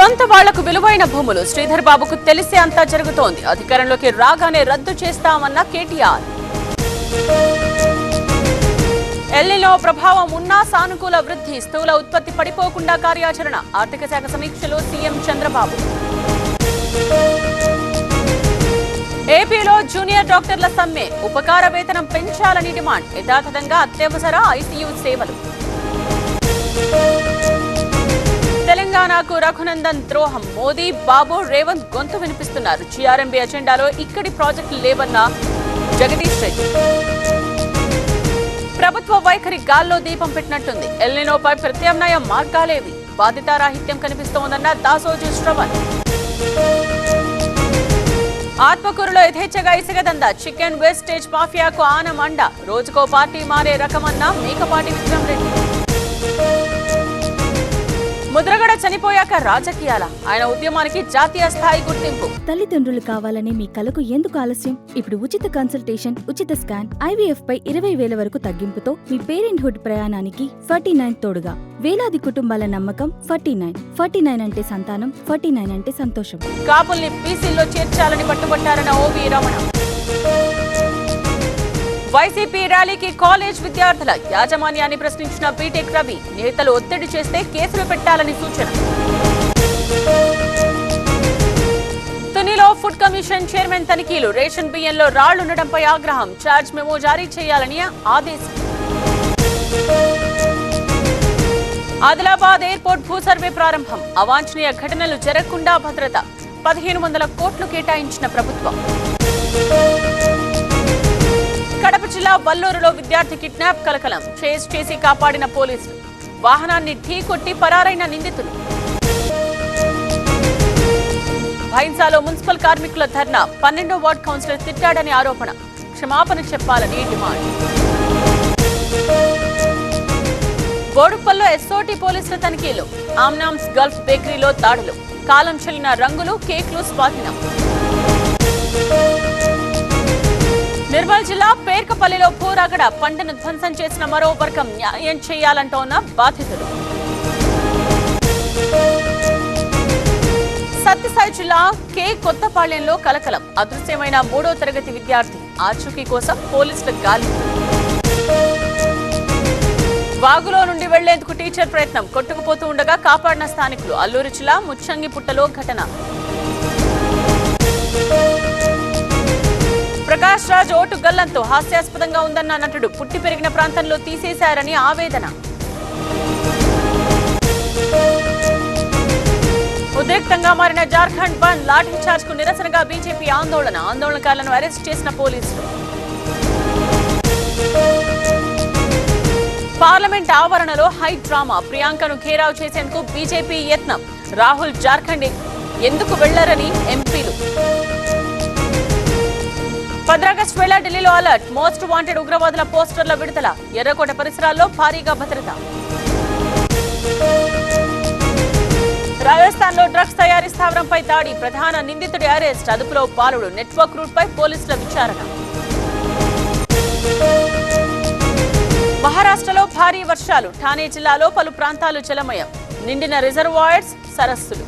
సొంత వాళ్లకు విలువైన భూములు శ్రీధర్ బాబుకు తెలిసే అంతా జరుగుతోంది. అధికారంలోకి రాగానే రద్దు చేస్తామన్న కేటీఆర్. ఎల్నినో ప్రభావం ఉన్నా సానుకూల వృద్ధి, స్థూల ఉత్పత్తి పడిపోకుండా కార్యాచరణ. ఆర్థిక శాఖ సమీక్షలో సీఎం చంద్రబాబు. ఏపీలో జూనియర్ డాక్టర్ల సమ్మె, ఉపకార వేతనం పెంచాలని డిమాండ్. యథాతథంగా అత్యవసర ఐసీయూ సేవలు. తెలంగాణకు రఘునందన్ ద్రోహం, మోదీ బాబు రేవంత్ గొంతు వినిపిస్తున్నారు. జీఆర్ఎంబీ ఎజెండాలో ఇక్కడి ప్రాజెక్టులు లేవన్న జగదీష్ రెడ్డి. ప్రభుత్వ వైఖరి గాల్లో దీపం పెట్టినట్టుంది. ఎల్నినోపై ప్రత్యామ్నాయ మార్గాలేవి, బాధితారాహిత్యం కనిపిస్తోందన్న దాసోజు శ్రవణ్. ఆత్మకూరులో యథేచ్ఛగా ఇసుకదందా, చికెన్ వేస్టేజ్ మాఫియాకు ఆనమండ. రోజుకో పార్టీ మారే రకమన్న మేకపాటి విక్రమ్ రెడ్డి. ముద్రగడ చనిపోయాక రాజకీయాల, ఆయన ఉద్యమానికి జాతీయ స్థాయి గుర్తింపు. తల్లిదండ్రులు కావాలని మీ కలకు ఎందుకు ఆలస్యం? ఇప్పుడు ఉచిత కన్సల్టేషన్, ఉచిత స్కాన్, IVF పై 20,000 వరకు తగ్గింపుతో మీ పేరెంట్హుడ్ ప్రయాణానికి 49 తోడుగా. వేలాది కుటుంబాల నమ్మకం 49 అంటే సంతానం, 49 అంటే సంతోషం. కాపుల్ని పీసీల్లో చేర్చాలని పట్టుబట్టారన్న ఓవి రమణ. వైసీపీ ర్యాలీకి కాలేజ్ విద్యార్థుల, యాజమాన్యాన్ని ప్రశ్నించిన బీటెక్ రవి. నేతలు ఒత్తిడి చేస్తే కేసులు పెట్టాలని సూచన. తునిలో ఫుడ్ కమిషన్ చైర్మన్ తనిఖీలు, రేషన్ బియ్యంలో రాళ్లుండడంపై ఆగ్రహం. ఛార్జ్ మెమో జారీ చేయాలని ఆదేశం. ఆదిలాబాద్ ఎయిర్పోర్ట్ భూ సర్వే ప్రారంభం, అవాంఛనీయ ఘటనలు జరగకుండా భద్రత. 1,500 కోట్లు కేటాయించిన ప్రభుత్వం. కడప జిల్లా వల్లూరులో విద్యార్థి కిడ్నాప్ కలకలం, చేజ్ చేసి కాపాడిన పోలీసులు. వాహనాన్ని ఢీకొట్టి పరారైన నిందితులు. భైంసాలో మున్సిపల్ కార్మికుల ధర్నా, 12వ వార్డు కౌన్సిలర్ తిట్టాడని ఆరోపణ. క్షమాపణ చెప్పాలని డిమాండ్. బోడుప్పల్లో ఎస్ఓటీ పోలీసుల తనిఖీలు, ఆమ్నామ్స్ గల్ఫ్ బేకరీలో దాడులు. కాలం చెల్లిన రంగులు, కేక్లు స్వాధీనం. నిర్మల్ జిల్లా పేర్కపల్లిలో పోరాగడ, పంటను ధ్వంసం చేసిన మరో వర్గం, న్యాయం చేయాలంటోన్న బాధితులు. సత్యసాయి జిల్లా కే కొత్తపాళ్యంలో కలకలం, అదృశ్యమైన 3వ తరగతి విద్యార్థి. ఆచూకీ కోసం పోలీసుల గాలి. వాగులో నుండి వెళ్లేందుకు టీచర్ ప్రయత్నం, కొట్టుకుపోతూ ఉండగా కాపాడిన స్థానికులు. అల్లూరు జిల్లా ముచ్చంగిపుట్టలో ఘటన. ప్రకాష్ రాజ్ ఓటు గల్లంతో హాస్యాస్పదంగా ఉందన్న నటుడు. పుట్టి పెరిగిన ప్రాంతంలో తీసేశారని ఆవేదన. ఉద్రిక్తంగా మారిన జార్ఖండ్ బంద్, లాఠీచార్జ్ కు నిరసనగా బీజేపీ ఆందోళన. ఆందోళనకారులను అరెస్ట్ చేసిన పోలీసులు. పార్లమెంట్ ఆవరణలో హై డ్రామా, ప్రియాంకను ఘేరావు చేసేందుకు బీజేపీ యత్నం. రాహుల్ జార్ఖండ్ ఎందుకు వెళ్లరని ఎంపీలు. 15 ఆగస్టు వేళ ఢిల్లీలో అలర్ట్, మోస్ట్ వాంటెడ్ ఉగ్రవాదుల పోస్టర్ల విడుదల. ఎర్రకోట పరిసరాల్లో భారీగా భద్రత. రాజస్థాన్లో డ్రగ్స్ తయారీ స్థావరంపై దాడి, ప్రధాన నిందితుడి అరెస్ట్. అదుపులో బాలుడు. నెట్వర్క్ రూట్ పై పోలీసుల విచారణ. మహారాష్ట్రలో భారీ వర్షాలు, ఠానే జిల్లాలో పలు ప్రాంతాలు జలమయం. నిండిన రిజర్వాయర్స్, సరస్సులు.